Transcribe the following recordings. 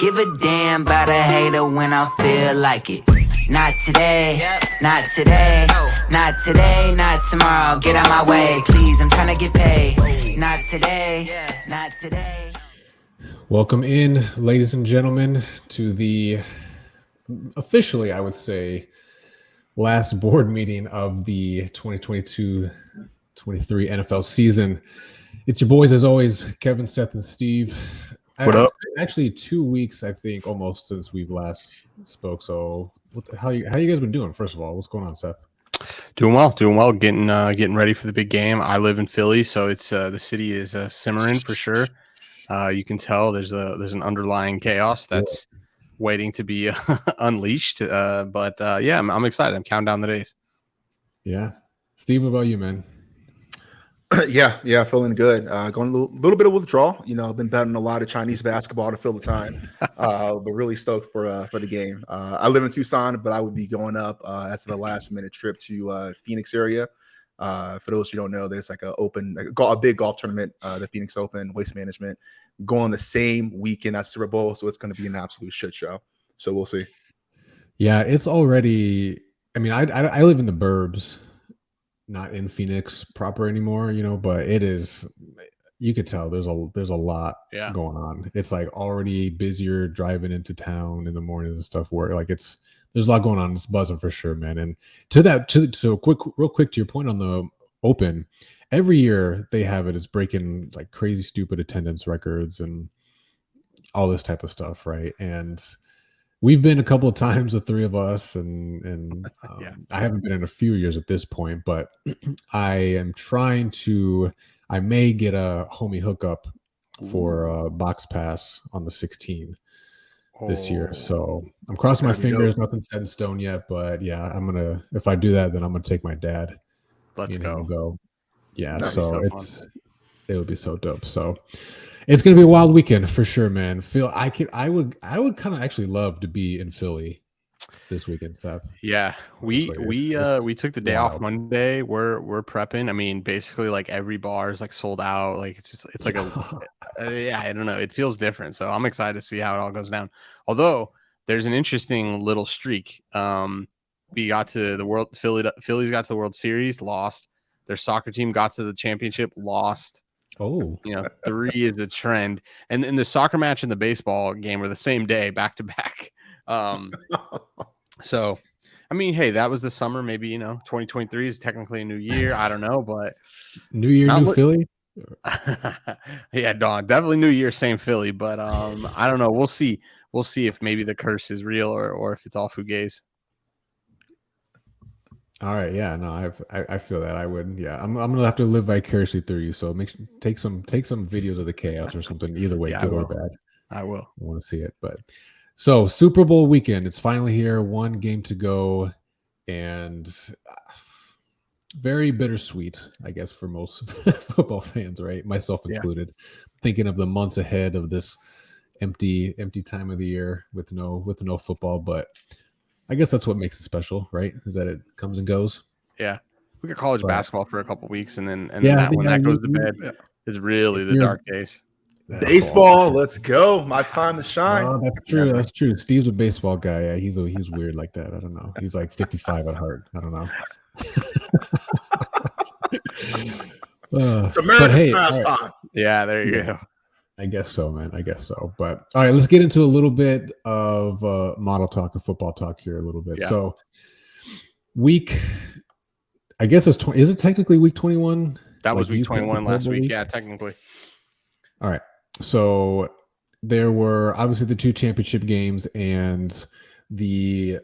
give a damn about a hater when I feel like it. Not today, not today, not today, not tomorrow. Get out my way, please, I'm trying to get paid. Not today, not today. Welcome in, ladies and gentlemen, to the officially, I would say, last board meeting of the 2022-23 NFL season. It's your boys, as always, Kevin, Seth, and Steve. What up? It's been actually 2 weeks, I think, almost since we've last spoke. So, how you guys been doing? First of all, what's going on, Seth? Doing well. Getting ready for the big game. I live in Philly, so it's the city is simmering for sure. You can tell there's an underlying chaos that's waiting to be unleashed. But I'm excited. I'm counting down the days. Yeah, Steve, what about you, man? Yeah, feeling good. Going a little bit of withdrawal. You know, I've been betting a lot of Chinese basketball to fill the time, but really stoked for the game. I live in Tucson, but I would be going up as a last minute trip to Phoenix area. For those who don't know, there's like a big golf tournament, the Phoenix Open, Waste Management, going the same weekend as Super Bowl, so it's going to be an absolute shit show. So we'll see. Yeah, it's already. I mean, I live in the burbs. Not in Phoenix proper anymore, but it is. You could tell there's a lot going on. It's like already busier driving into town in the mornings and stuff. Where like there's a lot going on. It's buzzing for sure, man. And real quick to your point on the Open, every year they have it as breaking like crazy stupid attendance records and all this type of stuff, right? And we've been a couple of times, the three of us, and I haven't been in a few years at this point, but I am trying to. I may get a homie hookup for Box Pass on the 16 this year, so I'm crossing my fingers. Nothing set in stone yet, but yeah, I'm gonna. If I do that, then I'm gonna take my dad. Let's go. Yeah, so it would be so dope. So. It's gonna be a wild weekend for sure, man. I would kind of actually love to be in Philly this weekend, Seth. Yeah, we took the day off Monday. We're prepping. I mean, basically, like every bar is like sold out. Like it's like I don't know. It feels different. So I'm excited to see how it all goes down. Although there's an interesting little streak. We got to the World. Phillies got to the World Series, lost. Their soccer team got to the championship, lost. Oh, 3 is a trend, and the soccer match and the baseball game were the same day, back to back. So, I mean, hey, that was the summer. Maybe 2023 is technically a new year. I don't know, but new year, new Philly. Yeah, dog, definitely new year, same Philly. But I don't know. We'll see. We'll see if maybe the curse is real or if it's all fugazi. All right, yeah, no, I feel that I would, yeah. I'm gonna have to live vicariously through you. So take some videos of the chaos or something. Either way, good or bad. I will. I want to see it. But so Super Bowl weekend, it's finally here. One game to go, and very bittersweet, I guess, for most football fans, right? Myself included. Thinking of the months ahead of this empty time of the year with no football, but. I guess that's what makes it special, right? Is that it comes and goes. Yeah, we got college basketball for a couple weeks, and then that goes to bed is really the dark days. Baseball, let's go! My time to shine. Oh, that's true. Yeah. That's true. Steve's a baseball guy. Yeah, he's weird like that. I don't know. He's like 55 at heart. I don't know. It's America's pastime. Right. Yeah, there you go. I guess so, man. I guess so. But all right, let's get into a little bit of model talk and football talk here a little bit. Yeah. So I guess is it technically week 21? That was week 21 last week. Yeah, technically. All right. So there were obviously the 2 championship games and the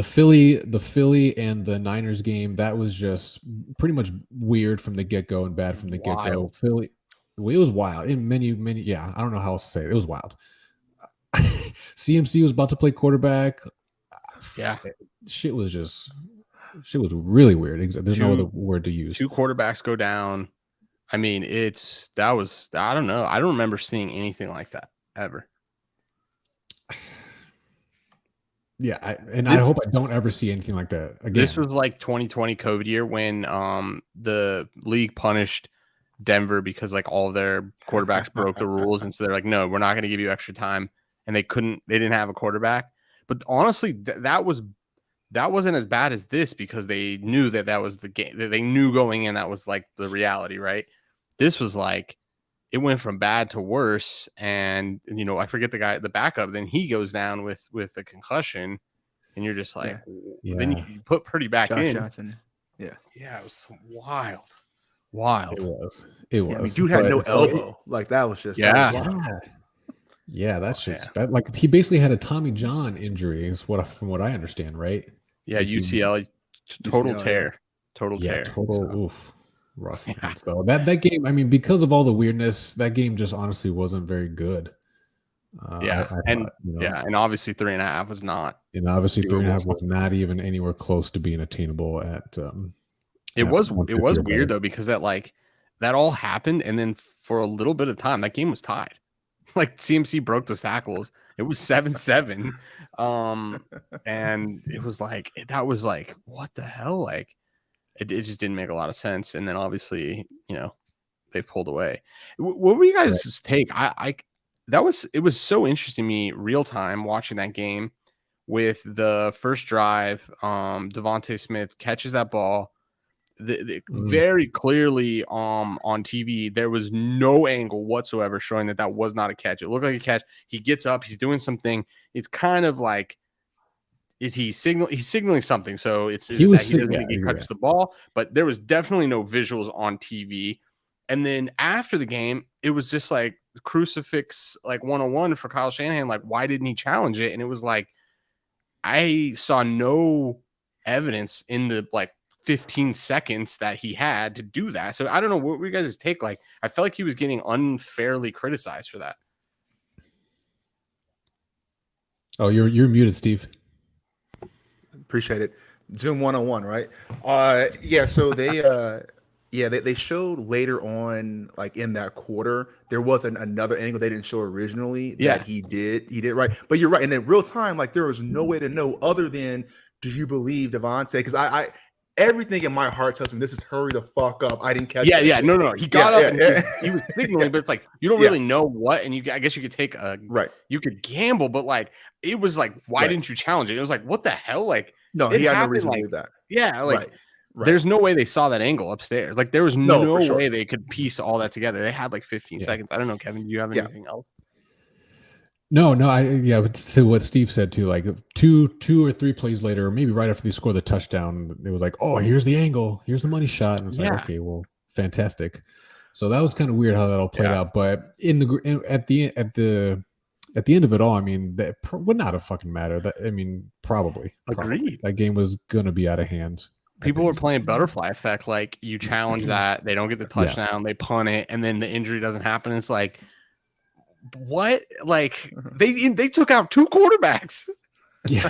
Philly and the Niners game. That was just pretty much weird from the get-go and bad from the get-go. Philly. It was wild in many. Yeah, I don't know how else to say it. It was wild. CMC was about to play quarterback. Yeah, shit was really weird. There's no other word to use. 2 quarterbacks go down. I mean, I don't know. I don't remember seeing anything like that ever. Yeah, I hope I don't ever see anything like that again. This was like 2020 COVID year when the league punished Denver because like all of their quarterbacks broke the rules, and so they're like, no, we're not going to give you extra time, and they didn't have a quarterback. But honestly, that wasn't as bad as this because they knew that was the game. They knew going in that was like the reality, right? This was like it went from bad to worse, and I forget the backup. Then he goes down with a concussion, and you're just like, then you put Purdy back Josh in. Johnson. Yeah, it was wild. It was. I mean, dude had no elbow. Like that was just Yeah, that's just that. Like he basically had a Tommy John injury, from what I understand, right? Yeah, UCL, total tear, oof, rough. Yeah. So that game, I mean, because of all the weirdness, that game just honestly wasn't very good. And obviously 3.5 was not. And obviously 3.5 was not even anywhere close to being attainable at. It was weird though because that all happened, and then for a little bit of time that game was tied. Like CMC broke the tackles. It was 7-7. And it was like that was like what the hell? Like it just didn't make a lot of sense. And then obviously, they pulled away. What were you guys' take? It was so interesting to me real time watching that game with the first drive. Devontae Smith catches that ball. Very clearly on TV there was no angle whatsoever showing that was not a catch. It looked like a catch. He gets up, he's doing something. It's kind of like he's signaling something, so he catches the ball, but there was definitely no visuals on TV. And then after the game it was just like crucifix like 101 for Kyle Shanahan, like why didn't he challenge it? And it was like I saw no evidence in the 15 seconds that he had to do that. So I don't know what were you guys' take. Like I felt like he was getting unfairly criticized for that. Oh, you're muted, Steve. Appreciate it. Zoom 101, right? So they showed later on, like in that quarter, there wasn't another angle they didn't show originally that he did right. But you're right. And in real time, like there was no way to know other than do you believe Devontae? Because I everything in my heart tells me this is hurry the fuck up. I didn't catch that. No. He got up and he was signaling, but it's like you don't really know what, and I guess you could take you could gamble, but like it was like, why didn't you challenge it? It was like, what the hell? Like no, he had no reason to do that. Yeah, like there's no way they saw that angle upstairs. Like there was no way they could piece all that together. They had like 15 seconds. I don't know, Kevin, do you have anything else? No, to what Steve said too, like two or three plays later, or maybe right after they scored the touchdown, it was like, oh, here's the angle, here's the money shot, and it's like, okay, well, fantastic. So that was kind of weird how that all played out, but at the end of it all, I mean, that would not have fucking mattered. Probably. Agreed. That game was gonna be out of hand. People were playing butterfly effect, like you challenge that, they don't get the touchdown, they punt it, and then the injury doesn't happen. It's like, what? Like they took out 2 quarterbacks. Yeah.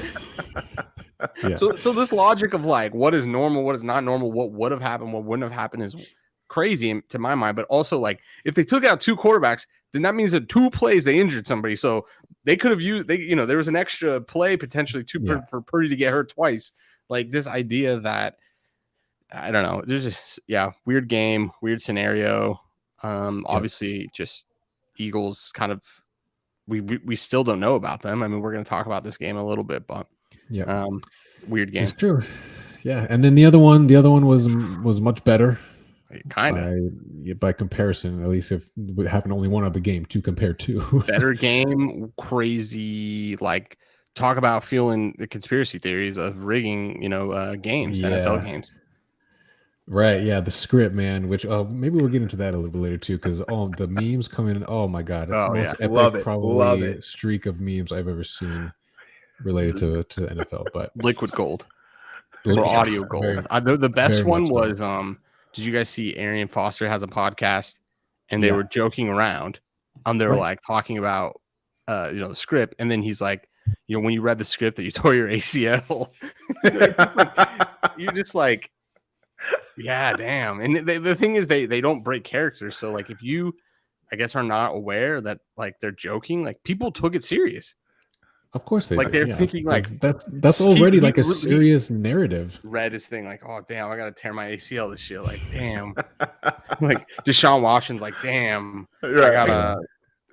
So this logic of like what is normal, what is not normal, what would have happened, what wouldn't have happened is crazy to my mind. But also, like, if they took out 2 quarterbacks, then that means that 2 plays they injured somebody. So they could have used there was an extra play potentially for Purdy to get hurt twice. Like this idea that I don't know. There's just weird game, weird scenario. Obviously just Eagles kind of we still don't know about them. I mean, we're going to talk about this game a little bit, but weird game. It's true. Yeah, and then the other one was much better. Kind of by comparison, at least if we having only one other game to compare to. Better game, crazy. Like talk about feeling the conspiracy theories of rigging, games, NFL games. Right, yeah, the script, man. Which maybe we'll get into that a little bit later too, because the memes coming in. Oh my god, most epic, love it, probably streak of memes I've ever seen related to NFL. But liquid gold or audio gold. The best one was did you guys see Arian Foster has a podcast and they were joking around they were like talking about the script, and then he's like, when you read the script that you tore your ACL, you're just like, yeah, damn. And the thing is they don't break characters, so like if you I guess are not aware that like they're joking, like people took it serious. Of course they like do. they're thinking like that's already like a serious narrative. Read his thing like, oh damn, I gotta tear my ACL this year. Like, damn. Like Deshaun Watson's like, damn, I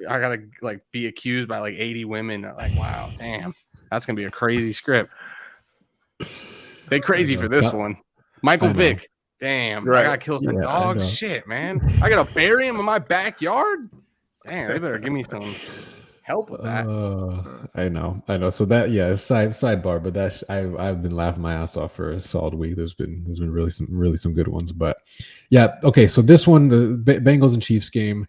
gotta like be accused by like 80 women. Like, wow, damn, that's gonna be a crazy script. They crazy for this one. Michael Vick, damn, I gotta kill some dogs. Shit, man, I gotta bury him in my backyard. Damn, they better give me some help with that. I know. So that sidebar, but that I've been laughing my ass off for a solid week. There's been really some good ones, but yeah. Okay, so this one, the Bengals and Chiefs game.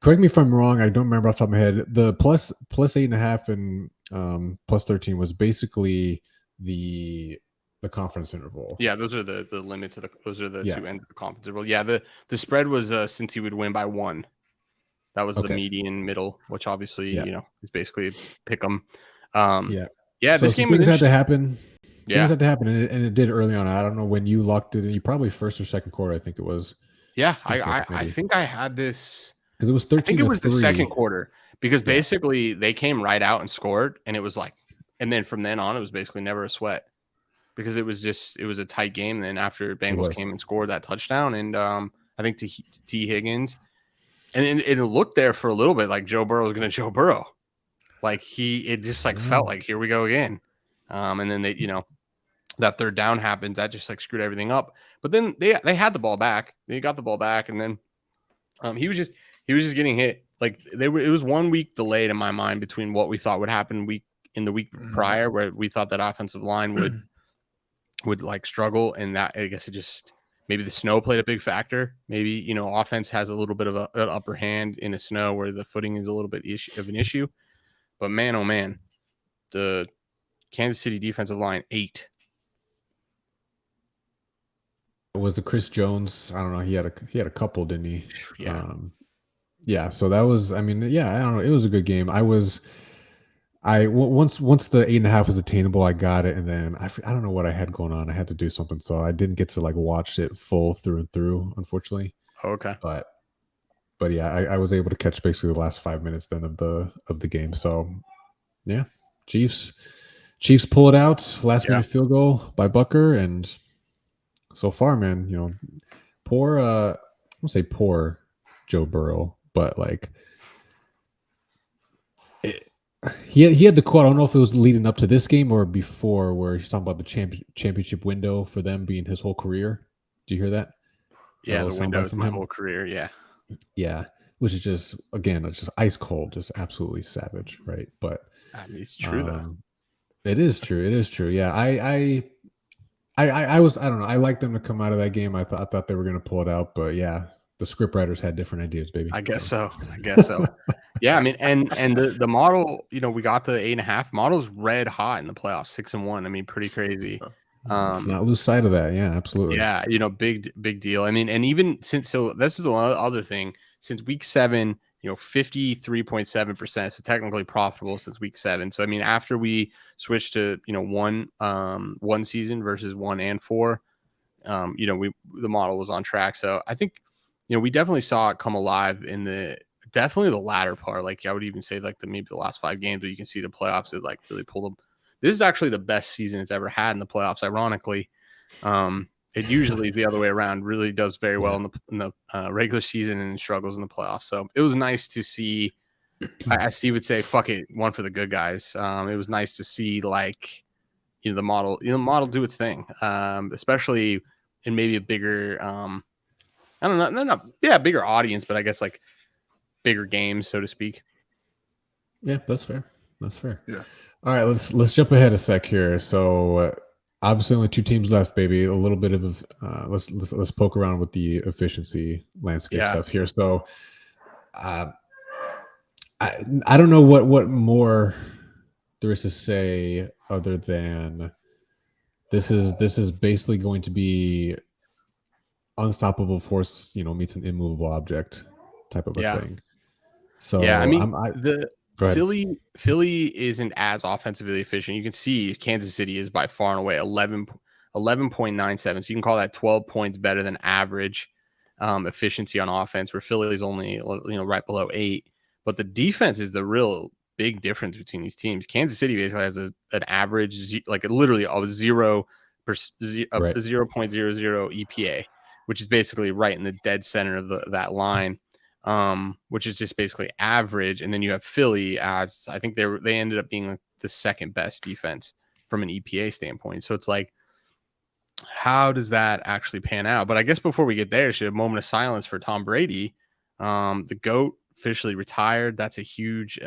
Correct me if I'm wrong. I don't remember off the top of my head. The plus 8.5 and plus 13 was basically the conference interval. Yeah, those are the limits of those are the two ends of the conference interval. Yeah, the spread was since he would win by 1. That was the median middle, which obviously is basically pick 'em. So this game things had to happen. Things had to happen, and it did early on. I don't know when you locked it in. You probably first or second quarter, I think it was. Yeah, I think I had this because it was 13. I think it was the second quarter because basically they came right out and scored, and it was like, and then from then on it was basically never a sweat because it was a tight game. And then after Bengals came and scored that touchdown, and I think T Higgins. And it looked there for a little bit like Joe Burrow was going to Joe Burrow. Like it just like felt like, here we go again. And then they, that third down happened. That just like screwed everything up. But then they had the ball back. They got the ball back. And then he was just getting hit. Like it was 1 week delayed in my mind between what we thought would happen in the week prior, where we thought that offensive line would like struggle. And that, I guess it just, maybe the snow played a big factor. Maybe, offense has a little bit of an upper hand in the snow where the footing is a little bit of an issue. But man, oh man, the Kansas City defensive line 8. Was the Chris Jones? I don't know. He had a couple, didn't he? Yeah. So that was. I mean, I don't know. It was a good game. Once the 8.5 was attainable, I got it, and then I don't know what I had going on. I had to do something, so I didn't get to like watch it full through and through, unfortunately. Okay. But yeah, I was able to catch basically the last 5 minutes then of the game. So yeah, Chiefs pull it out, last minute field goal by Bucker, and so far, man, poor. I won't say poor Joe Burrow, but like. He had the quote. I don't know if it was leading up to this game or before, where he's talking about the championship window for them being his whole career. Do you hear that? Yeah, the window is my whole career. Yeah, which is just ice cold, just absolutely savage, right? But I mean, it's true though. It is true. Yeah, I don't know. I like them to come out of that game. I thought they were going to pull it out, but yeah. The script writers had different ideas, baby. I guess so. Yeah, I mean, and the model, we got the 8.5 model's red hot in the playoffs, 6-1. I mean, pretty crazy. Let's not lose sight of that. Yeah, absolutely. Yeah, big deal. I mean, and even this is the other thing. Since week 7, 53.7%, so technically profitable since week 7. So I mean, after we switched to one season versus 1 and 4, the model was on track. So I think. We definitely saw it come alive in the latter part. Like I would even say like maybe the last 5 games, but you can see the playoffs it like really pulled them. This is actually the best season it's ever had in the playoffs. Ironically, it usually is the other way around. Really does very well in the regular season and struggles in the playoffs. So it was nice to see. As Steve would say, "Fuck it, one for the good guys." It was nice to see like the model do its thing, especially in maybe a bigger. I don't know. They're not, bigger audience, but I guess like bigger games, so to speak. Yeah, that's fair. Yeah. All right, let's jump ahead a sec here. So obviously, only 2 teams left, baby. A little bit of let's poke around with the efficiency landscape stuff here. So, I don't know what more there is to say other than this is basically going to be. Unstoppable force, meets an immovable object type of a thing. So yeah, I mean, Philly isn't as offensively efficient. You can see Kansas City is by far and away 11.97. So you can call that 12 points better than average efficiency on offense, where Philly is only right below 8. But the defense is the real big difference between these teams. Kansas City basically has an average, like literally a 0.00 EPA, which is basically right in the dead center of that line, which is just basically average. And then you have Philly as, I think they ended up being the second best defense from an EPA standpoint. So it's like, how does that actually pan out? But I guess before we get there, should have a moment of silence for Tom Brady. The GOAT officially retired. That's a huge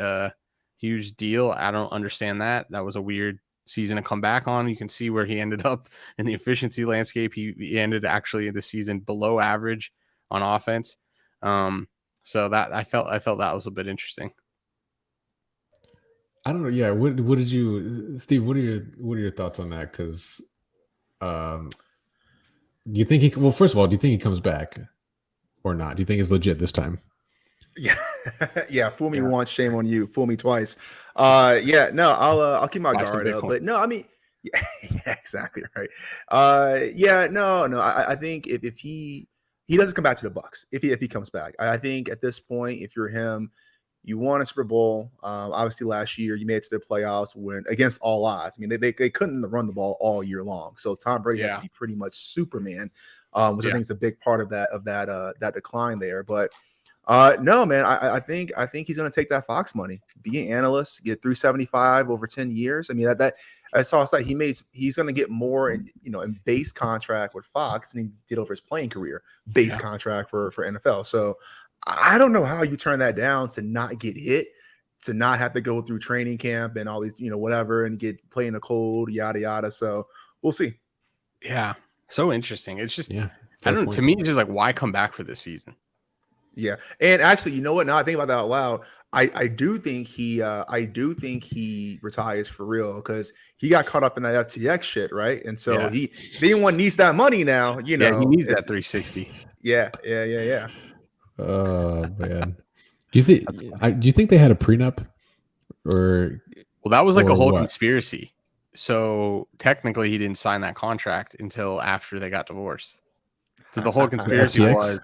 deal. I don't understand that. That was a weird season to come back on. You can see where he ended up in the efficiency landscape. He ended actually the season below average on offense. So that I felt that was a bit interesting. I don't know. Yeah. What did you, Steve? What are your thoughts on that? Because do you think well, first of all, do you think he comes back or not? Do you think it's legit this time? Yeah. Yeah. Fool me once, shame on you. Fool me twice. Yeah, no, I'll keep my guard up. But no, I mean, yeah, exactly right. Yeah, no. I think if he doesn't come back to the Bucs, if he comes back, I think at this point, if you're him, you won a Super Bowl. Obviously, last year you made it to the playoffs against all odds. I mean, they couldn't run the ball all year long. So Tom Brady had to be pretty much Superman, which I think is a big part of that decline there. But no, man, I think he's going to take that Fox money, be an analyst, get 375 over 10 years. I mean, that I saw that he's going to get more in base contract with Fox than he did over his playing career, base contract for NFL. So I don't know how you turn that down to not get hit, to not have to go through training camp and all these, whatever, and play in the cold, yada, yada. So we'll see. Yeah. So interesting. It's just, I don't know. To me, it's just like, why come back for this season? Yeah. And actually, you know what? Now I think about that out loud. I do think he retires for real, because he got caught up in that FTX shit, right? And so anyone needs that money now, he needs that 360. Yeah. Oh man. Do you think they had a prenup, or? Well, that was like a whole conspiracy. So technically he didn't sign that contract until after they got divorced. So the whole conspiracy was,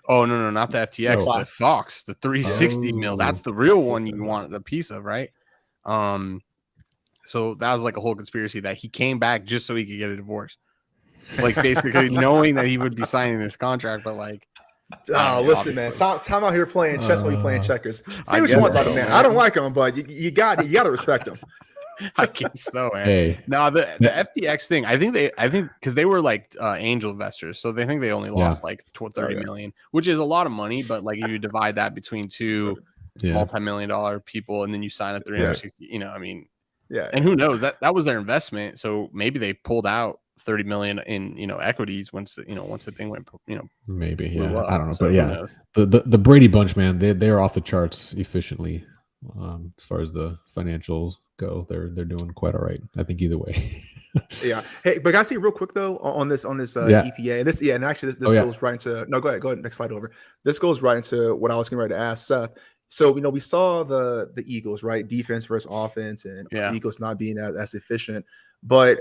oh no, not the FTX, the Fox, the 360 mil. That's the real one you want the piece of, right? So that was like a whole conspiracy that he came back just so he could get a divorce. Like basically knowing that he would be signing this contract, but like, listen, man, Tom out here playing chess while you playing checkers. Say what you want about him, man. I don't like him, but you got to respect him. I guess so, man. Hey. No, the FTX thing, I think because they were like angel investors, so they think they only lost like 30 million, which is a lot of money. But like if you divide that between two multi-million-dollar people, and then you sign a 360, I mean, and who knows, that was their investment, so maybe they pulled out 30 million in equities once the thing went maybe I don't know, so but the Brady bunch, man, they're off the charts efficiently. As far as the financials go, they're doing quite all right, I think, either way. Yeah. Hey, but can I see real quick though on this EPA? And actually this goes right into go ahead, next slide over. This goes right into what I was getting ready to ask Seth. So we saw the Eagles, right? Defense versus offense, and the Eagles not being as efficient. But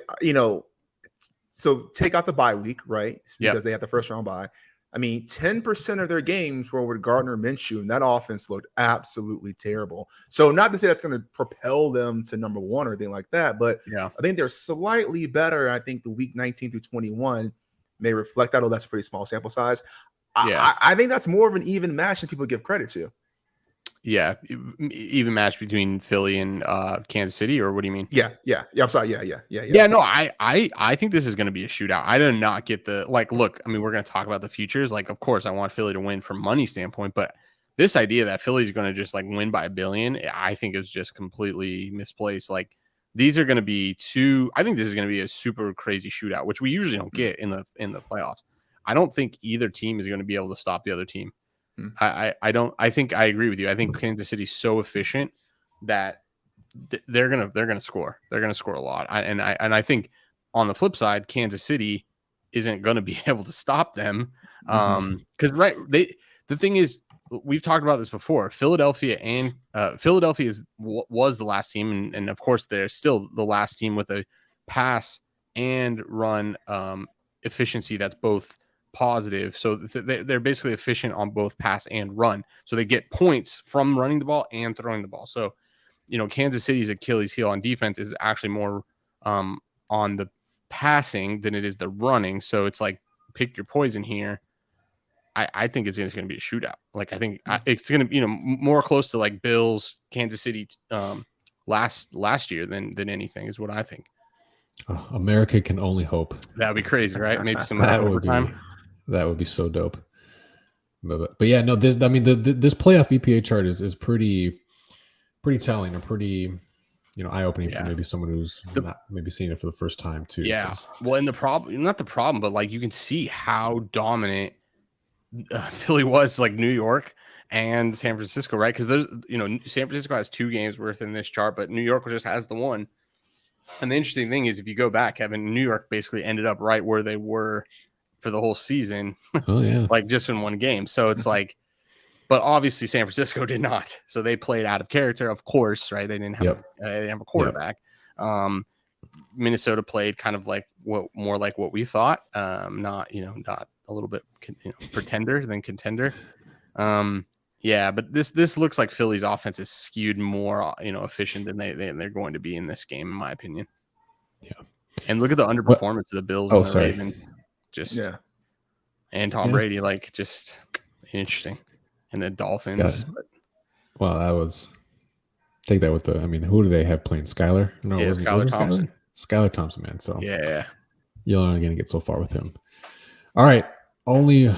so take out the bye week, right? Because they have the first round bye. I mean, 10% of their games were with Gardner Minshew, and that offense looked absolutely terrible. So not to say that's going to propel them to number one or anything like that, but I think they're slightly better. I think the week 19 through 21 may reflect that. Oh, that's a pretty small sample size. I think that's more of an even match than people give credit to. Yeah, even match between Philly and Kansas City, or what do you mean? Yeah. I'm sorry. Yeah. No, I think this is going to be a shootout. I did not get look. I mean, we're going to talk about the futures. Like, of course, I want Philly to win from money standpoint, but this idea that Philly is going to just like win by $1 billion, I think is just completely misplaced. Like, these are going to be I think this is going to be a super crazy shootout, which we usually don't get in the playoffs. I don't think either team is going to be able to stop the other team. I think I agree with you. I think Kansas City's so efficient that they're gonna score. They're gonna score a lot. I think on the flip side, Kansas City isn't gonna be able to stop them. Because the thing is, we've talked about this before. Philadelphia was the last team, and of course they're still the last team with a pass and run efficiency that's both positive. So they're basically efficient on both pass and run. So they get points from running the ball and throwing the ball. So Kansas City's Achilles heel on defense is actually more on the passing than it is the running. So it's like pick your poison here. I think it's going to be a shootout. Like I think it's going to be more close to like Bills Kansas City last year than anything is what I think. Oh, America can only hope. That would be crazy, right? Maybe some overtime. That would be so dope. But yeah, no. This playoff EPA chart is pretty telling and pretty eye opening for maybe someone who's not maybe seeing it for the first time too. Yeah. Well, and not the problem, but like you can see how dominant Philly was, like New York and San Francisco, right? Because there's San Francisco has 2 games worth in this chart, but New York just has the one. And the interesting thing is, if you go back, Kevin, New York basically ended up right where they were for the whole season. Oh yeah, like just in one game. So it's like, but obviously San Francisco did not. So they played out of character, of course, right? They didn't have they didn't have a quarterback. Minnesota played kind of like more like what we thought. Not a little bit pretender than contender. Yeah, but this looks like Philly's offense is skewed more, efficient than they're going to be in this game, in my opinion. Yeah. And look at the underperformance of the Bills and the Ravens. And Tom Brady, like just interesting. And the Dolphins. Well, that was take that with who do they have playing? Skylar? No, it wasn't Skylar Thompson. Skylar Thompson, man. So yeah, you're only going to get so far with him. All right, only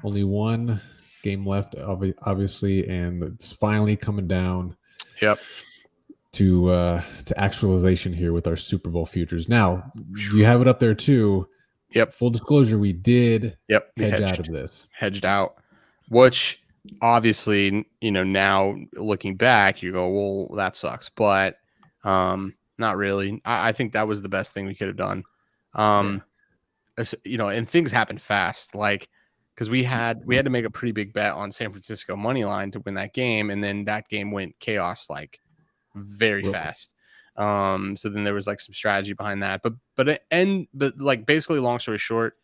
one game left, obviously, and it's finally coming down. Yep. To actualization here with our Super Bowl futures. Now you have it up there too. Yep. Full disclosure, we did hedged out of this. Hedged out, which obviously, now looking back, you go, well, that sucks. But not really. I think that was the best thing we could have done. And things happened fast. Like, because we had to make a pretty big bet on San Francisco money line to win that game. And then that game went chaos, like very fast. So then there was like some strategy behind that, but like basically, long story short,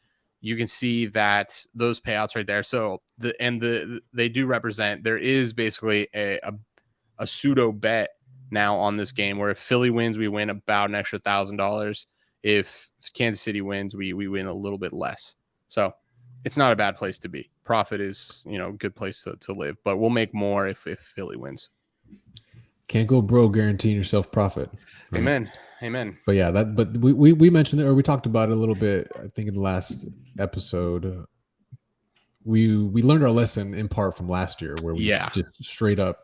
you can see that those payouts right there. So they do represent, there is basically a pseudo bet now on this game where if Philly wins, we win about an extra $1,000. If Kansas City wins, we win a little bit less. So it's not a bad place to be. Profit is, a good place to live, but we'll make more if Philly wins. Can't go broke guaranteeing yourself profit. Right? Amen. But yeah, but we mentioned it, or we talked about it a little bit, I think in the last episode. We learned our lesson in part from last year where we just straight up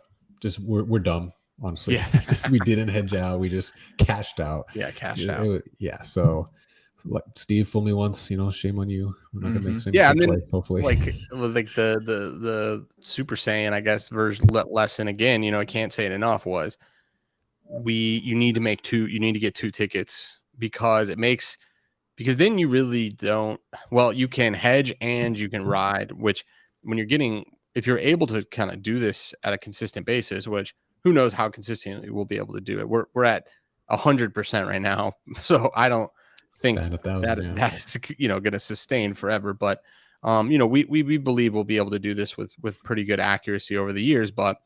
we're dumb, honestly. Yeah. We didn't hedge out, we just cashed out. Yeah, cashed out. So like Steve fooled me once, shame on you. We're not gonna make the same mistake, hopefully. Like the Super Saiyan, I guess, version lesson again, I can't say it enough, was you need to get 2 tickets because then you really don't, you can hedge and you can ride, which if you're able to kind of do this at a consistent basis, which who knows how consistently we'll be able to do it. We're at 100% right now. So I don't think that is going to sustain forever, but we believe we'll be able to do this with pretty good accuracy over the years. But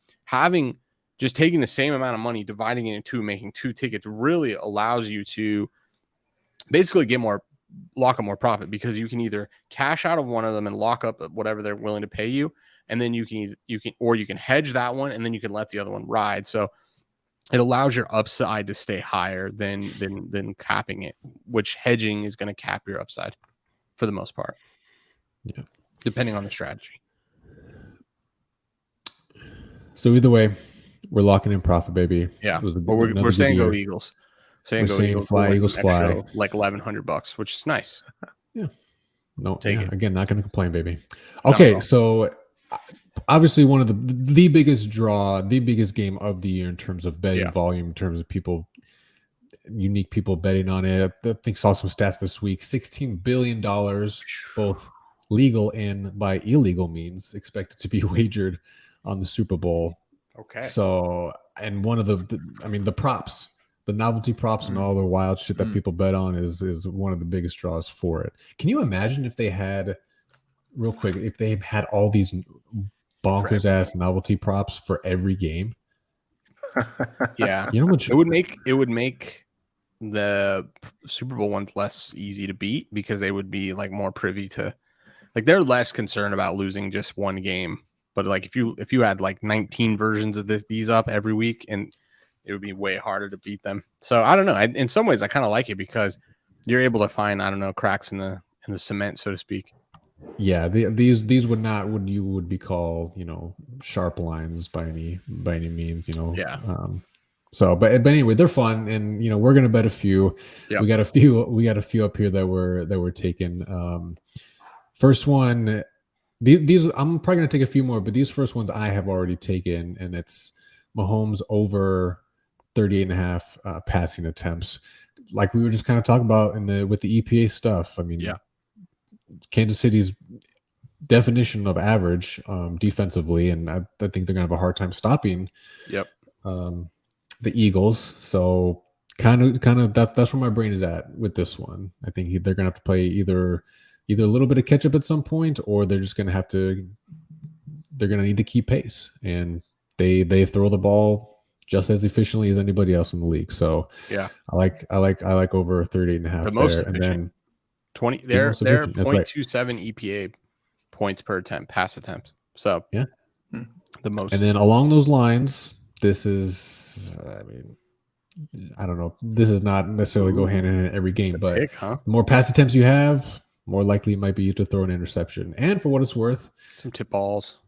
just taking the same amount of money, dividing it in 2, making 2 tickets really allows you to basically lock up more profit, because you can either cash out of one of them and lock up whatever they're willing to pay you, and then you can hedge that one, and then you can let the other one ride. So it allows your upside to stay higher than capping it, which hedging is going to cap your upside for the most part. Yeah. Depending on the strategy. So either way, we're locking in profit, baby. Yeah. We're saying go Eagles. Saying fly, Eagles fly. Like $1,100, which is nice. Yeah. No, take it. Again, not going to complain, baby. Okay. So obviously one of the biggest draw, the biggest game of the year in terms of betting volume, in terms of unique people betting on it. I think saw some stats this week, $16 billion, both legal and by illegal means, expected to be wagered on the Super Bowl. Okay. So, and one of the props, the novelty props and all the wild shit that people bet on is one of the biggest draws for it. Can you imagine if they had, real quick, if they had all these bonkers ass novelty props for every game? Yeah, you know what? It would make the Super Bowl ones less easy to beat because they would be like more privy to, like, they're less concerned about losing just one game. But like if you had like 19 versions of these up every week, and it would be way harder to beat them. So I don't know. In some ways, I kind of like it because you're able to find, I don't know, cracks in the cement, so to speak. Yeah, these would not what you would be called, sharp lines by any means, Yeah. So, but anyway, they're fun, and we're gonna bet a few. Yep. We got a few up here that were taken. First one, these I'm probably gonna take a few more, but these first ones I have already taken, and it's Mahomes over 38.5 passing attempts. Like we were just kind of talking about with the EPA stuff. I mean, yeah. Kansas City's definition of average defensively, and I think they're gonna have a hard time stopping. Yep. The Eagles. So kind of that's where my brain is at with this one. I think they're gonna have to play either a little bit of catch up at some point, or they're just gonna need to keep pace, and they throw the ball just as efficiently as anybody else in the league. So yeah, I like over 38.5 the most there, efficient. and then 20. They're 0.27 EPA points per attempt, pass attempts. So yeah, the most. And then along those lines, this is, I mean, I don't know. This is not necessarily go hand in hand every game, but the more pass attempts you have, more likely it might be you to throw an interception. And for what it's worth, some tip balls.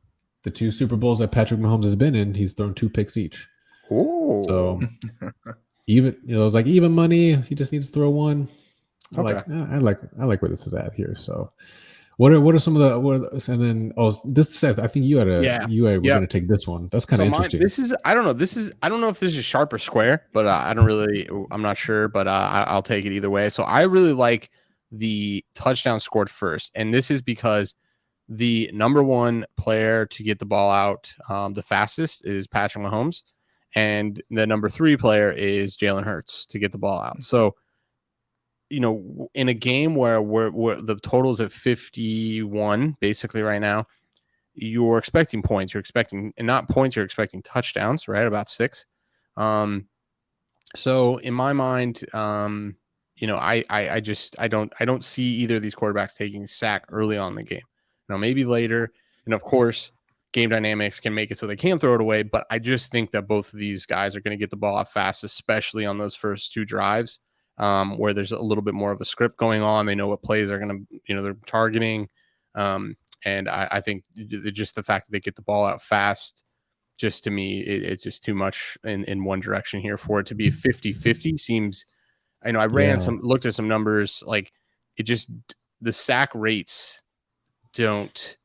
The 2 Super Bowls that Patrick Mahomes has been in, he's thrown 2 picks each. Ooh. So even it's like even money. He just needs to throw one. I like where this is at here. So what are some of the and then this Seth, I think you were going to take this one. That's kind of interesting. I don't know if this is sharp or square, but I'm not sure, but I'll take it either way. So I really like the touchdown scored first, and this is because the number one player to get the ball out the fastest is Patrick Mahomes, and the number 3 player is Jalen Hurts to get the ball out. So, in a game where the total is at 51 basically right now, you're expecting points. You're expecting, and not points, you're expecting touchdowns, right? About 6. So in my mind, I don't see either of these quarterbacks taking a sack early on in the game. Maybe later, and of course, game dynamics can make it so they can throw it away. But I just think that both of these guys are going to get the ball out fast, especially on those first 2 drives, where there's a little bit more of a script going on. They know what plays are going to, they're targeting. And I think just the fact that they get the ball out fast, just to me, it's just too much in one direction here for it to be 50-50 seems. I looked at some numbers, like it just, the sack rates don't,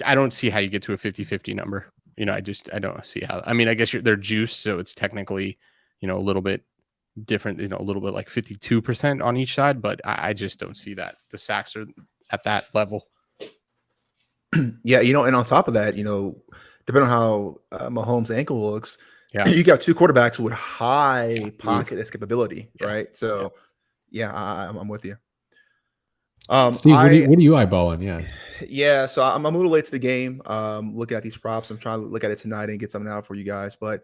I don't see how you get to a 50-50 number. I don't see how. I mean, I guess they're juiced, so it's technically, a little bit different, a little bit like 52% on each side, but I just don't see that the sacks are at that level. Yeah, and on top of that, depending on how Mahomes' ankle looks, you got 2 quarterbacks with high pocket escapability, right? So, I'm with you. Steve, what are you eyeballing? Yeah, so I'm a little late to the game. Looking at these props, I'm trying to look at it tonight and get something out for you guys. But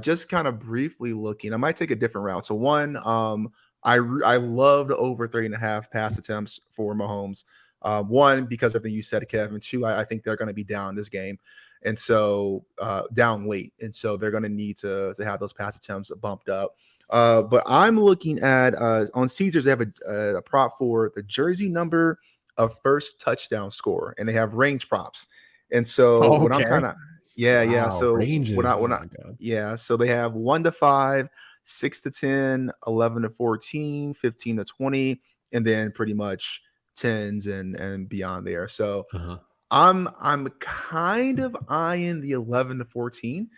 just kind of briefly looking, I might take a different route. So one, I loved over 30.5 pass attempts for Mahomes. One, because of everything you said, Kevin. 2, I think they're going to be down this game, and so down late, and so they're going to need to have those pass attempts bumped up. But I'm looking at on Caesars, they have a prop for the jersey number of first touchdown score, and they have range props. And so when I'm kind of so ranges, so they have 1 to 5, 6 to 10, 11 to 14, 15 to 20, and then pretty much 10s and beyond there. So I'm kind of eyeing the 11 to 14.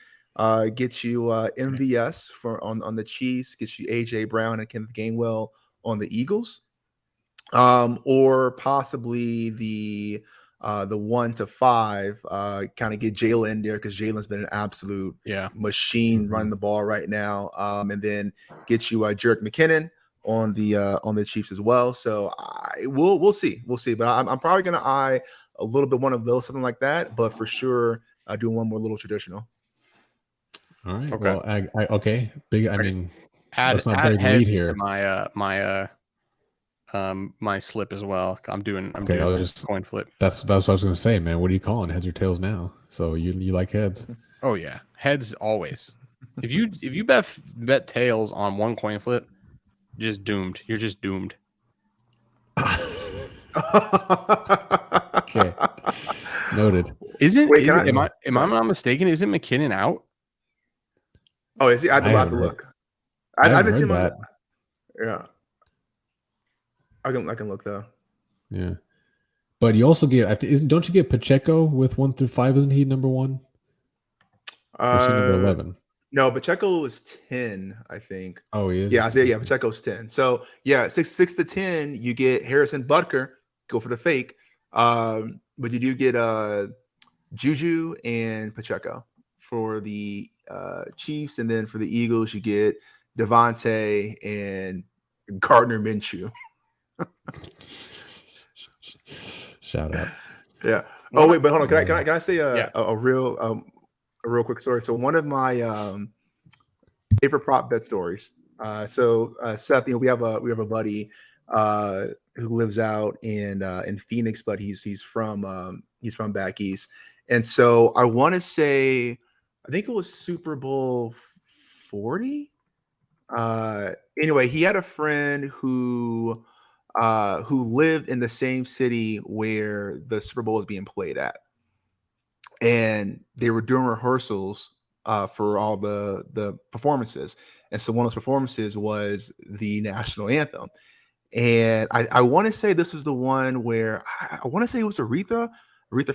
Get you MVS on the Chiefs, get you AJ Brown and Kenneth Gainwell on the Eagles, or possibly the 1 to 5, kind of get Jalen in there because Jalen's been an absolute machine running the ball right now, and then get you Jerick McKinnon on the Chiefs as well. So we'll see, but I'm probably gonna eye a little bit one of those, something like that, but for sure doing one more little traditional. All right. Okay. Well, okay. Big. I mean, add lead heads here. to my slip as well. I'm doing just coin flip. That's what I was gonna say, man. What are you calling, heads or tails now? So you like heads? Oh yeah, heads always. If you bet tails on one coin flip, just doomed. You're just doomed. Okay. Noted. Am I not mistaken? Isn't McKinnon out? Oh, is he? I have to look. I haven't seen that. Yeah. I can look though. Yeah. But you also get, don't you get Pacheco with 1 through 5? Isn't he number 1? Or is he number 11? No, Pacheco is 10, I think. Oh, he is. Yeah, Pacheco's 10. So yeah, 6 to 10, you get Harrison Butker, go for the fake. But you do get Juju and Pacheco for the Chiefs, and then for the Eagles, you get Devontae and Gardner Minshew. Shout out. Yeah. Oh wait, but hold on. Can I say a real quick story? So one of my favorite prop bet stories. So Seth, we have a buddy who lives out in Phoenix, but he's from back east, and so I want to say, I think it was Super Bowl 40. Anyway, he had a friend who lived in the same city where the Super Bowl was being played at, and they were doing rehearsals for all the performances. And so one of those performances was the national anthem. And I want to say this was the one where I want to say it was Aretha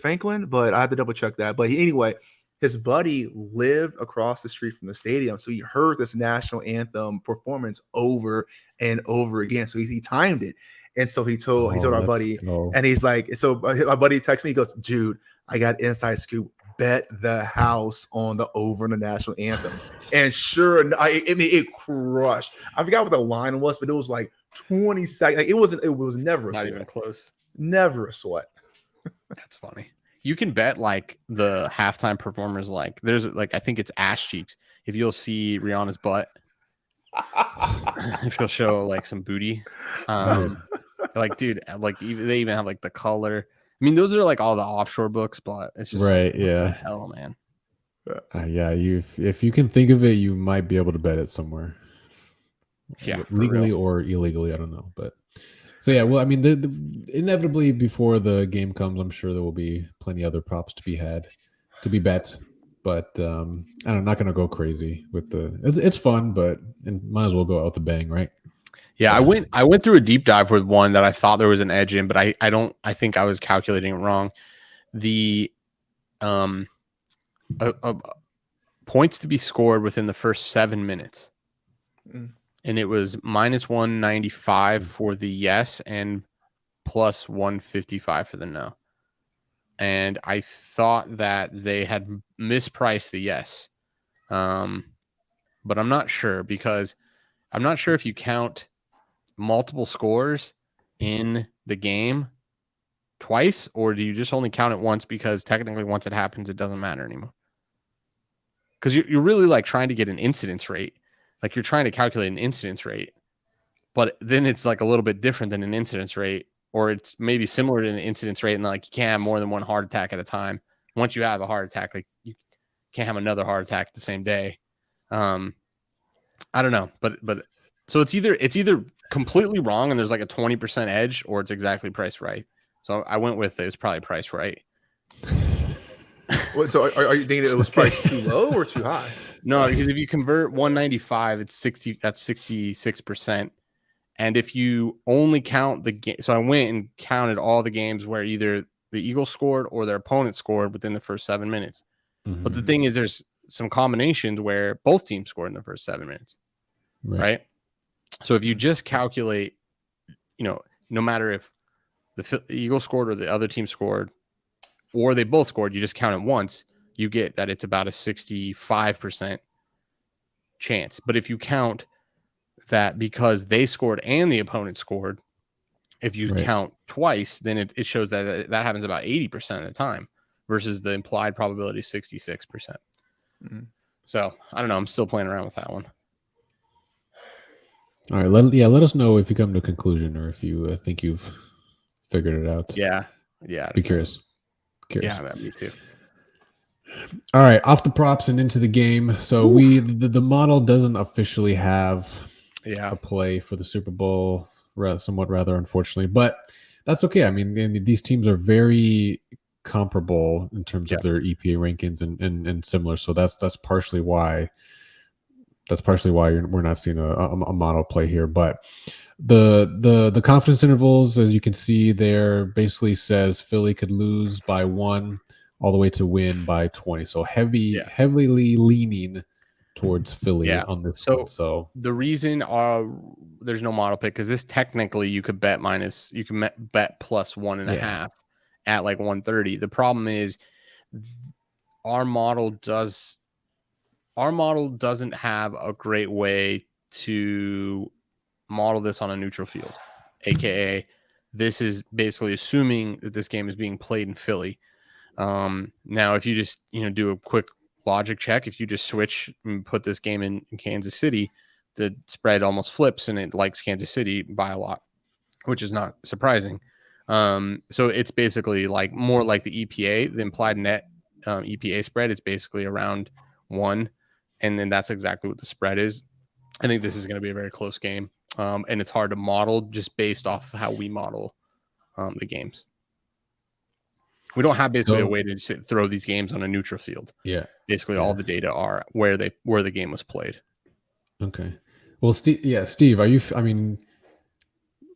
Franklin, but I have to double check that. But anyway, his buddy lived across the street from the stadium, so he heard this national anthem performance over and over again. So he timed it, and so he told our buddy, and he's like, so my buddy texts me, he goes, "Jude, I got inside scoop. Bet the house on the over in the national anthem." And sure enough, it crushed. I forgot what the line was, but it was like 20 seconds. Like, it was never a not sweat. Even close. Never a sweat. That's funny. You can bet like the halftime performers, like there's like, I think it's ass cheeks. If you'll see Rihanna's butt, if she'll show like some booty, like dude, like they even have like the color. I mean, those are like all the offshore books, but it's just right. Like, yeah. what the hell, man. Yeah. If you can think of it, you might be able to bet it somewhere. Yeah. Legally or illegally. I don't know. But so, yeah, well, I mean, inevitably before the game comes, I'm sure there will be plenty other props to be bet. But I'm not going to go crazy with it's fun, but might as well go out with a bang, right? Yeah, I went through a deep dive with one that I thought there was an edge in, but I think I was calculating it wrong. The points to be scored within the first 7 minutes. And it was minus 195 for the yes and plus 155 for the no. And I thought that they had mispriced the yes. But I'm not sure, because I'm not sure if you count multiple scores in the game twice, or do you just only count it once, because technically once it happens, it doesn't matter anymore. Because you're really like trying to get an incidence rate. Like you're trying to calculate an incidence rate, but then it's like a little bit different than an incidence rate, or it's maybe similar to an incidence rate, and like you can't have more than one heart attack at a time. Once you have a heart attack, like you can't have another heart attack the same day. I don't know, but so it's either completely wrong and there's like a 20% edge, or it's exactly priced right. So I went with it was probably priced right. So are you thinking that it was priced too low or too high? No, because if you convert 195, it's 60. That's 66%. And if you only count the game, so I went and counted all the games where either the Eagles scored or their opponent scored within the first 7 minutes. Mm-hmm. But the thing is, there's some combinations where both teams scored in the first 7 minutes, right? So if you just calculate, no matter if the Eagles scored or the other team scored, or they both scored, you just count it once, you get that it's about a 65% chance. But if you count that because they scored and the opponent scored, if you count twice, then it shows that happens about 80% of the time versus the implied probability 66%. Mm-hmm. So I don't know. I'm still playing around with that one. All right. Let us know if you come to a conclusion or if you think you've figured it out. Yeah. Be curious. Yeah, me too. All right, off the props and into the game. So the model doesn't officially have a play for the Super Bowl, somewhat rather unfortunately, but that's okay. I mean, these teams are very comparable in terms of their EPA rankings and similar. So that's partially why we're not seeing a model play here. But the confidence intervals, as you can see there, basically says Philly could lose by 1 all the way to win by 20. So heavily leaning towards Philly on this one. So the reason there's no model pick, because this technically you could bet bet plus 1.5 at like 130. The problem is our model doesn't have a great way to model this on a neutral field, aka this is basically assuming that this game is being played in Philly. Now if you just do a quick logic check, if you just switch and put this game in Kansas City, the spread almost flips and it likes Kansas City by a lot, which is not surprising. So it's basically like more like the EPA, the implied net EPA spread. It's basically around 1, and then that's exactly what the spread is. I think this is going to be a very close game, and it's hard to model just based off how we model the games. We don't have basically a way to throw these games on a neutral field. Yeah. Basically, all the data are where the game was played. Okay. Well, Steve, are you? I mean,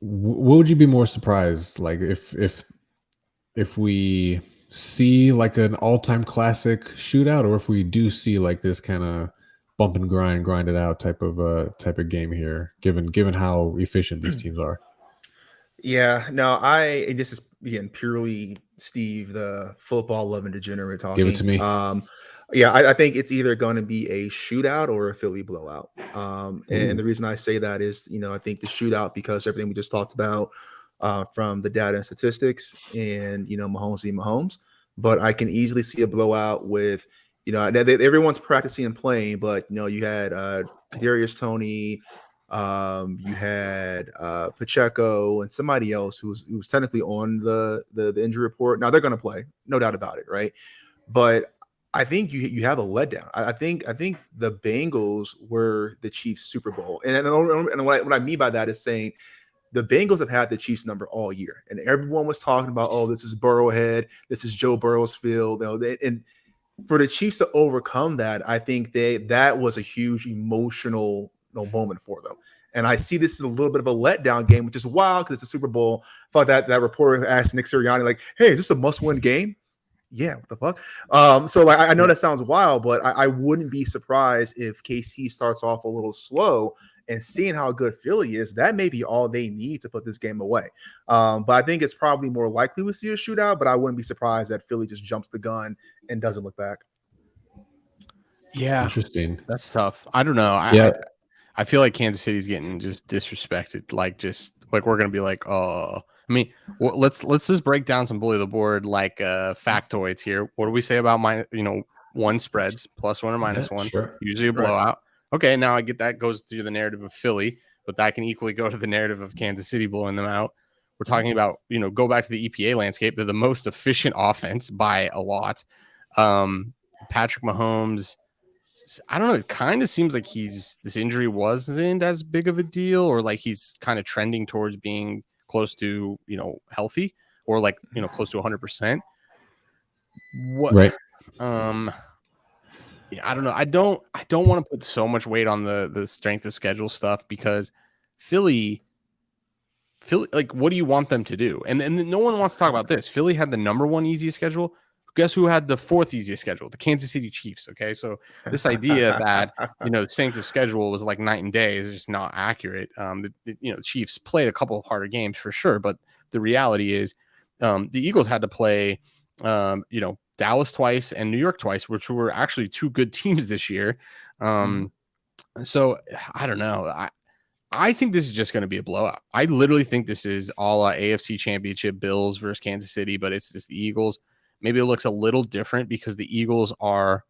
what would you be more surprised, like if we see like an all-time classic shootout, or if we do see like this kind of bump and grind it out type of game here, given how efficient these teams are? Yeah, no, this is again purely Steve, the football loving degenerate talking. Give it to me. Yeah, I think it's either going to be a shootout or a Philly blowout. And the reason I say that is, I think the shootout, because everything we just talked about from the data and statistics, and Mahomes. But I can easily see a blowout with, everyone's practicing and playing, but you had Kadarius Toney. You had Pacheco and somebody else who was technically on the injury report. Now they're going to play, no doubt about it, right? But I think you have a letdown. I think the Bengals were the Chiefs' Super Bowl, and what I mean by that is saying the Bengals have had the Chiefs number all year, and everyone was talking about, oh, this is Burrowhead, this is Joe Burrow's field, and for the Chiefs to overcome that, I think that was a huge emotional moment for them. And I see this as a little bit of a letdown game, which is wild because it's a Super Bowl. I thought that reporter asked Nick Sirianni, like, hey, is this a must-win game? Yeah, what the fuck? So like, I know that sounds wild, but I wouldn't be surprised if KC starts off a little slow, and seeing how good Philly is, that may be all they need to put this game away. But I think it's probably more likely we see a shootout, but I wouldn't be surprised that Philly just jumps the gun and doesn't look back. Yeah. Interesting. That's tough. I don't know. I feel like Kansas City's getting just disrespected. Like we're going to be like, oh, I mean, let's just break down some bully the board like factoids here. What do we say about one spreads, +1 or -1? Sure. Usually a blowout. Okay, now I get that goes through the narrative of Philly, but that can equally go to the narrative of Kansas City blowing them out. We're talking about, go back to the EPA landscape. They're the most efficient offense by a lot. Patrick Mahomes, I don't know. It kind of seems like this injury wasn't as big of a deal, or like he's kind of trending towards being close to, healthy, or like, close to 100%. What? Right. Yeah, I don't know. I don't want to put so much weight on the strength of schedule stuff, because Philly, like, what do you want them to do? And no one wants to talk about this. Philly had the number 1 easiest schedule. Guess who had the 4th easiest schedule? The Kansas City Chiefs. Okay, so this idea that strength of schedule was like night and day is just not accurate. The Chiefs played a couple of harder games for sure, but the reality is the Eagles had to play Dallas twice and New York twice, which were actually 2 good teams this year. So I don't know. I think this is just going to be a blowout. I literally think this is all AFC Championship, Bills versus Kansas City, but it's just the Eagles. Maybe it looks a little different because the Eagles are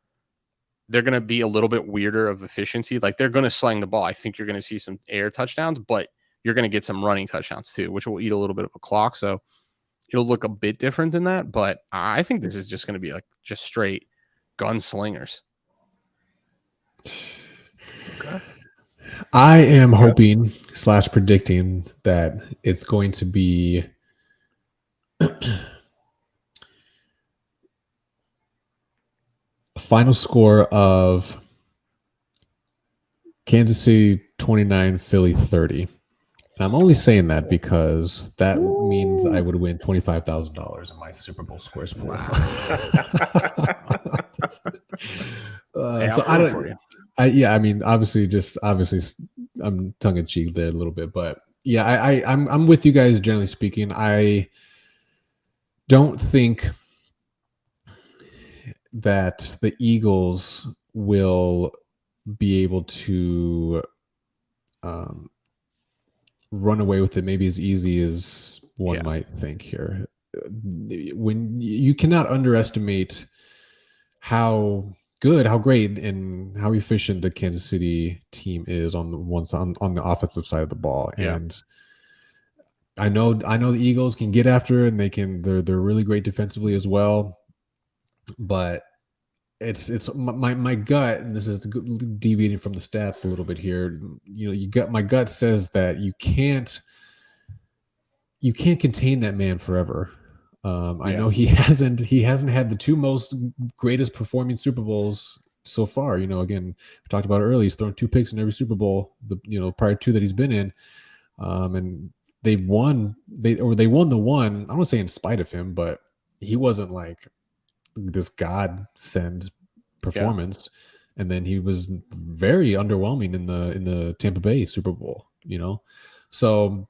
they're going to be a little bit weirder of efficiency. Like they're going to sling the ball. I think you're going to see some air touchdowns, but you're going to get some running touchdowns too, which will eat a little bit of a clock. So it'll look a bit different than that. But I think this is just going to be like just straight gunslingers. Okay. I am hoping / predicting that it's going to be a final score of Kansas City 29, Philly 30. And I'm only saying that because that means I would win $25,000 in my Super Bowl squares pool. Wow. So I don't. I mean, obviously, I'm tongue in cheek there a little bit, but yeah, I'm with you guys. Generally speaking, I don't think that the Eagles will be able to run away with it maybe as easy as one might think here. When you cannot underestimate how good, how great, and how efficient the Kansas City team is on the offensive side of the ball. Yeah. And I know the Eagles can get after it, and they're really great defensively as well. But it's my gut, and this is deviating from the stats a little bit here. My gut says that you can't contain that man forever. I know he hasn't had the two most greatest performing Super Bowls so far. Again, we talked about it earlier. He's thrown 2 picks in every Super Bowl, prior to that he's been in. And they won the one. I don't want to say in spite of him, but he wasn't like this godsend performance. Yeah. And then he was very underwhelming in the Tampa Bay Super Bowl, So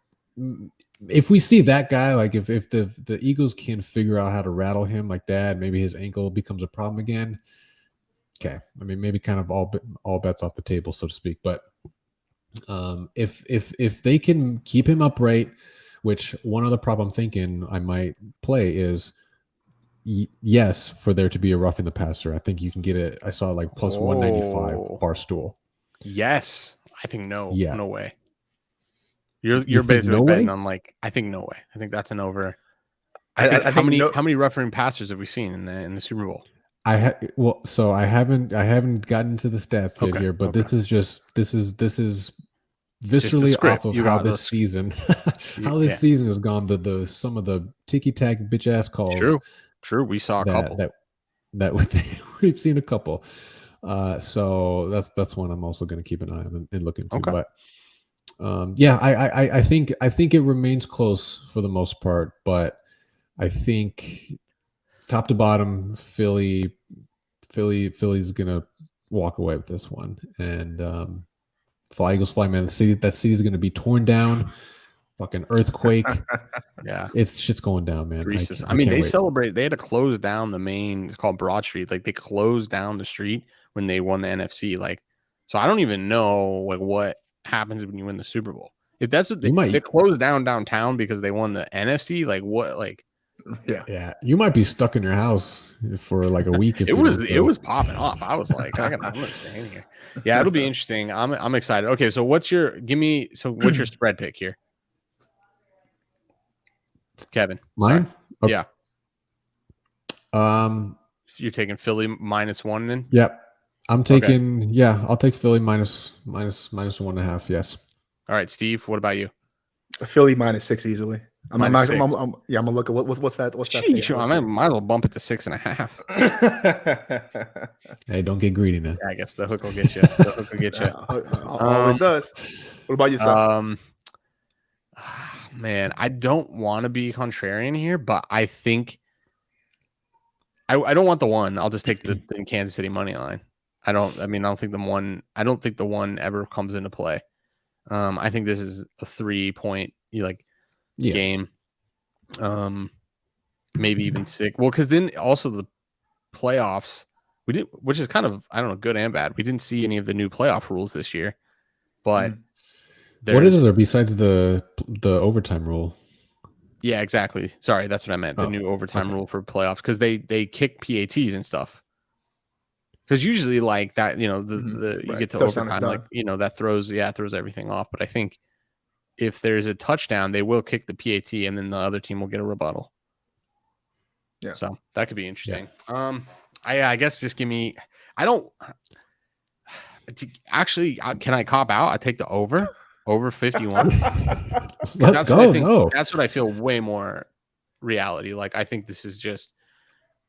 if we see that guy, like if the Eagles can figure out how to rattle him like that, maybe his ankle becomes a problem again. Okay. I mean, maybe kind of all bets off the table, so to speak. But if they can keep him upright, which one other prop I'm thinking I might play is yes, for there to be a roughing the passer. I think you can get it. I saw like plus 195 Barstool. Yes. I think no. Yeah. No way. You're basically betting on I think no way. I think that's an over. I think how many roughing passers have we seen in the Super Bowl? I haven't gotten to the stats yet here, but this is viscerally off of how this season season has gone. Some of the ticky tack bitch ass calls. True. We saw a couple that we've seen a couple. So that's one I'm also going to keep an eye on and look into. Okay. But I think it remains close for the most part, but I think top to bottom, Philly's gonna walk away with this one, and fly Eagles fly, man. That city's gonna be torn down. Fucking earthquake. Yeah, shit's going down, man. I mean, they celebrated. They had to close down the main. It's called Broad Street. Like they closed down the street when they won the NFC. Like, so I don't even know what happens when you win the Super Bowl. If that's what they closed downtown because they won the NFC. Like what? Like. Yeah, you might be stuck in your house for like a week. If it was popping off. I was like, I'm gonna stay in here. Yeah, it'll be interesting. I'm excited. Okay, so what's your spread pick here, Kevin? Mine? Okay. Yeah. You're taking Philly -1 then? Yep. I'm taking. Okay. Yeah, I'll take Philly minus 1.5. Yes. All right, Steve. What about you? Philly -6 easily. I'm gonna look at what's that? Sheesh, I might as well bump it to 6.5. Hey, don't get greedy now. Yeah, I guess the hook will get you. Always does. What about yourself? Man, I don't want to be contrarian here, but I think I don't want the one. I'll just take the Kansas City money line. I don't think the one ever comes into play. I think this is a 3-point game, maybe even 6. Well, because then also the playoffs which is kind of, I don't know, good and bad. We didn't see any of the new playoff rules this year, but what is there besides the overtime rule? Yeah, exactly. Sorry, that's what I meant. The new overtime rule for playoffs, because they kick PATs and stuff. because usually like that, you know, the you get to Touchdown overtime, like, you know, that throws everything off. But I think if there's a touchdown, they will kick the PAT, and then the other team will get a rebuttal. Yeah, so that could be interesting. I guess just give me. I don't actually. Can I cop out? I take the over 51. Let's go. That's what I feel way more reality. Like I think this is just.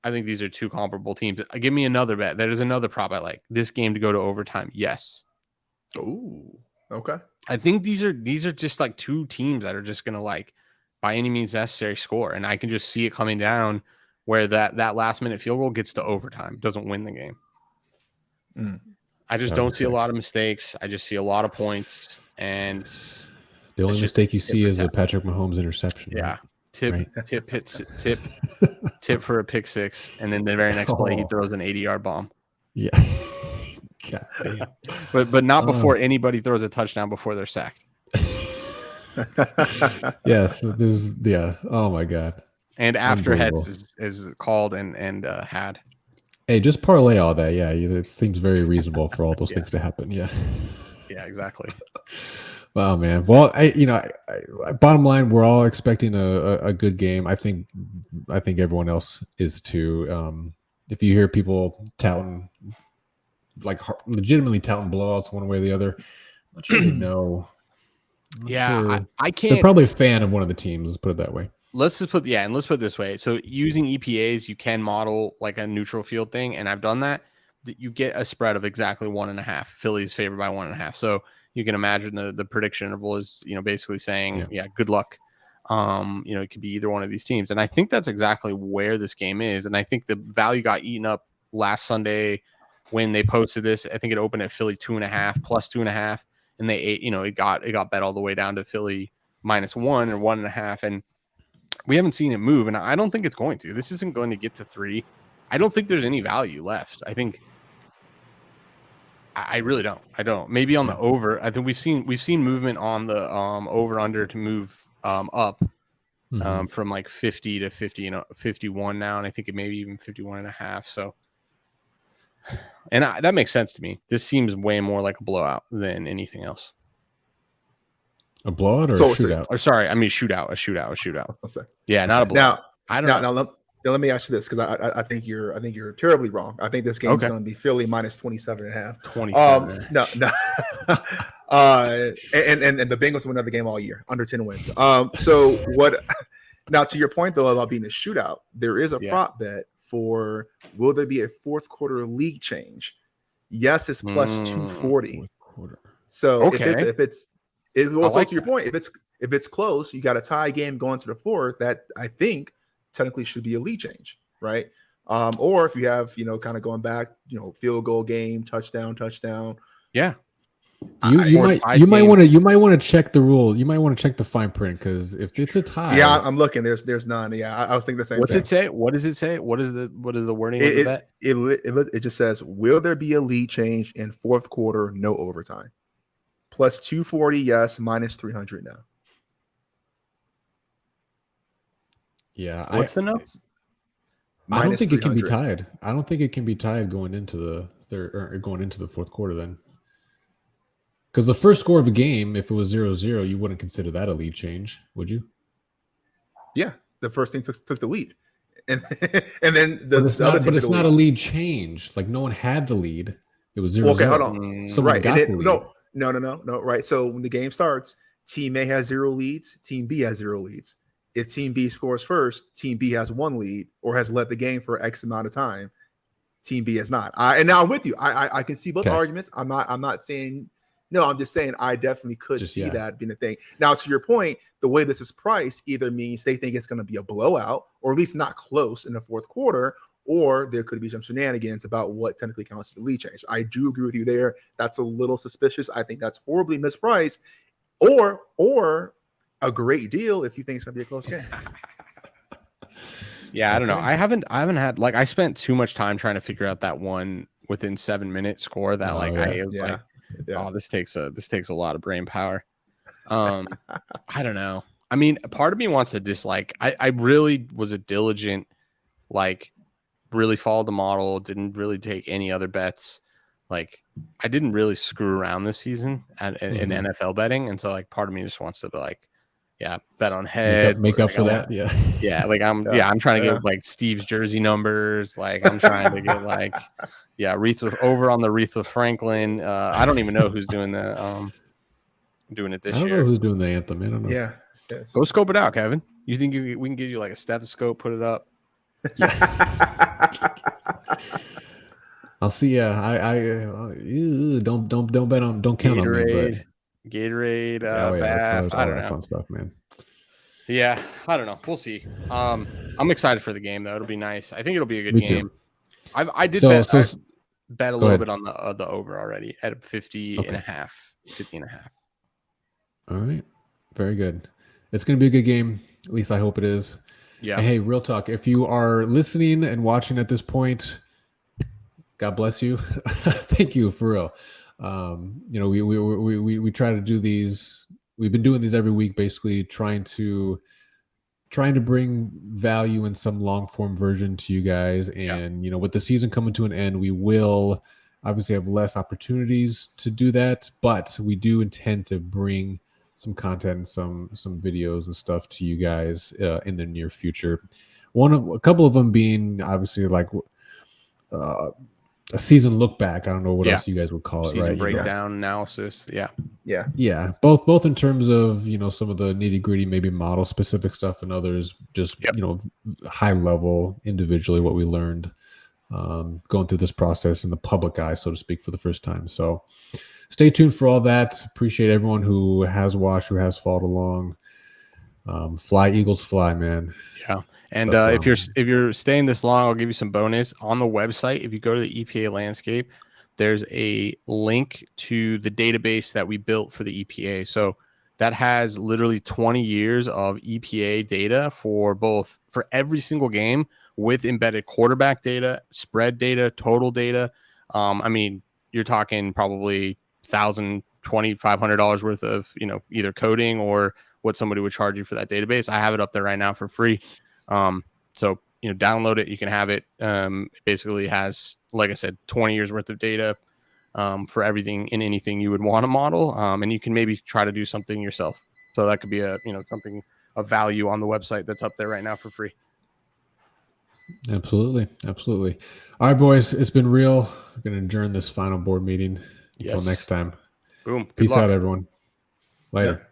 I think these are two comparable teams. Give me another bet. There's another prop I like. This game to go to overtime. Yes. Ooh. Okay. I think these are just like two teams that are just gonna like by any means necessary score, and I can just see it coming down where that last minute field goal gets to overtime, doesn't win the game. I just don't see a lot of mistakes. I just see a lot of points, and the only mistake you see is a Patrick Mahomes interception. Yeah. Right? Tip for a pick six, and then the very next play he throws an 80-yard bomb. Yeah. God damn. But not before anybody throws a touchdown before they're sacked. Yes, oh my God. And after heads is called and had. Hey, just parlay all that. Yeah, it seems very reasonable for all those things to happen. Yeah. Yeah, exactly. Wow, man. Well, bottom line, we're all expecting a good game. I think everyone else is too. If you hear people touting, like legitimately touting blowouts one way or the other, I'm not sure they know. I can't. They're probably a fan of one of the teams. Let's put it that way. Let's put it this way. So using EPAs, you can model like a neutral field thing, and I've done that. You get a spread of exactly 1.5. Philly's favored by 1.5. So you can imagine the prediction interval is, basically saying, good luck. It could be either one of these teams. And I think that's exactly where this game is. And I think the value got eaten up last Sunday when they posted this. I think it opened at Philly 2.5 plus 2.5. And it got bet all the way down to Philly -1 or 1.5. And we haven't seen it move. And I don't think it's going to. This isn't going to get to 3. I don't think there's any value left. I really don't. I don't. Maybe on the over. I think we've seen movement on the over under to move up from like 50 to 50, 51 now, and I think it may be even 51.5. So, and that makes sense to me. This seems way more like a blowout than anything else. A blowout or a shootout? Or sorry, I mean shootout. A shootout. Yeah, not a blowout. Now, let me ask you this, because I think you're terribly wrong. I think this game is going to be Philly -27.5. 27. No. And the Bengals win another game all year, under 10 wins. So what? Now, to your point though about being a shootout, there is a prop bet for will there be a fourth quarter league change? Yes, it's plus 240. So to your point, if it's close, you got a tie game going to the fourth. That I think technically should be a lead change, right? Or if you have, kind of going back, field goal game, touchdown. Yeah. You might want to check the rule. You might want to check the fine print, because if it's a tie. Yeah, I'm looking. There's none. Yeah, I was thinking the same. What's it say? What does it say? What is the wording of that? It just says, will there be a lead change in fourth quarter, no overtime? Plus 240, yes, -300 now. Yeah, what's the note? I don't think it can be tied. I don't think it can be tied going into the third or going into the fourth quarter then. Because the first score of a game, if it was 0-0, you wouldn't consider that a lead change, would you? Yeah, the first team took the lead, and then but it's not a lead change. Like no one had the lead. It was 0-0. Okay, hold on. Someone got the lead. No. Right. So when the game starts, Team A has 0 leads. Team B has 0 leads. If Team B scores first, Team B has 1 lead or has led the game for X amount of time. Team B has not. And now I'm with you. I can see both arguments. I'm not saying no. I'm just saying I definitely could see that being a thing. Now, to your point, the way this is priced either means they think it's going to be a blowout, or at least not close in the fourth quarter, or there could be some shenanigans about what technically counts as the lead change. I do agree with you there. That's a little suspicious. I think that's horribly mispriced, or a great deal if you think it's going to be a close game. Yeah, I don't know. I haven't had, like, I spent too much time trying to figure out that one within 7-minute score that oh, this takes a lot of brain power. I don't know. I mean, part of me wants to just I really was a diligent really followed the model, didn't really take any other bets. Like I didn't really screw around this season in NFL betting. And so like part of me just wants to be like, yeah, bet on heads. Make up for that. Yeah. Yeah. Like I'm trying to get like Steve's jersey numbers. Like I'm trying to get like, over on the Aretha Franklin. I don't even know who's doing the, doing it this year. I don't know who's doing the anthem. I don't know. Yeah. Yes. Go scope it out, Kevin. You think we can give you like a stethoscope, put it up? I'll see. Don't bet on. Don't count on me. Gatorade. Bath. I don't know. Fun stuff, man. Yeah, I don't know. We'll see. I'm excited for the game though. It'll be nice. I think it'll be a good game. Too. I did bet a little bit on the over already at 50 and a half. 50 and a half. All right. Very good. It's going to be a good game. At least I hope it is. Yeah. And hey, real talk. If you are listening and watching at this point, God bless you. Thank you for real. We try to do these. We've been doing these every week, basically trying to bring value in some long form version to you guys. And, with the season coming to an end, we will obviously have less opportunities to do that, but we do intend to bring some content and some videos and stuff to you guys in the near future. A couple of them being obviously like a season look back. I don't know what else you guys would call it, right? Season breakdown analysis. Yeah. Both in terms of some of the nitty gritty, maybe model specific stuff, and others just high level individually what we learned going through this process in the public eye, so to speak, for the first time. So stay tuned for all that. Appreciate everyone who has watched, who has followed along. Fly Eagles fly, man. Yeah. And if you're staying this long, I'll give you some bonus on the website. If you go to the EPA landscape, there's a link to the database that we built for the EPA. So that has literally 20 years of EPA data for every single game, with embedded quarterback data, spread data, total data. I mean, you're talking probably $1,000, $2,500 worth of, either coding or what somebody would charge you for that database. I have it up there right now for free. So, download it. You can have it. It basically has, like I said, 20 years worth of data for everything and anything you would want to model. And you can maybe try to do something yourself. So that could be something of value on the website that's up there right now for free. Absolutely. All right, boys, it's been real. We're going to adjourn this final board meeting. Until next time. Boom. Peace out, everyone. Later. Yeah.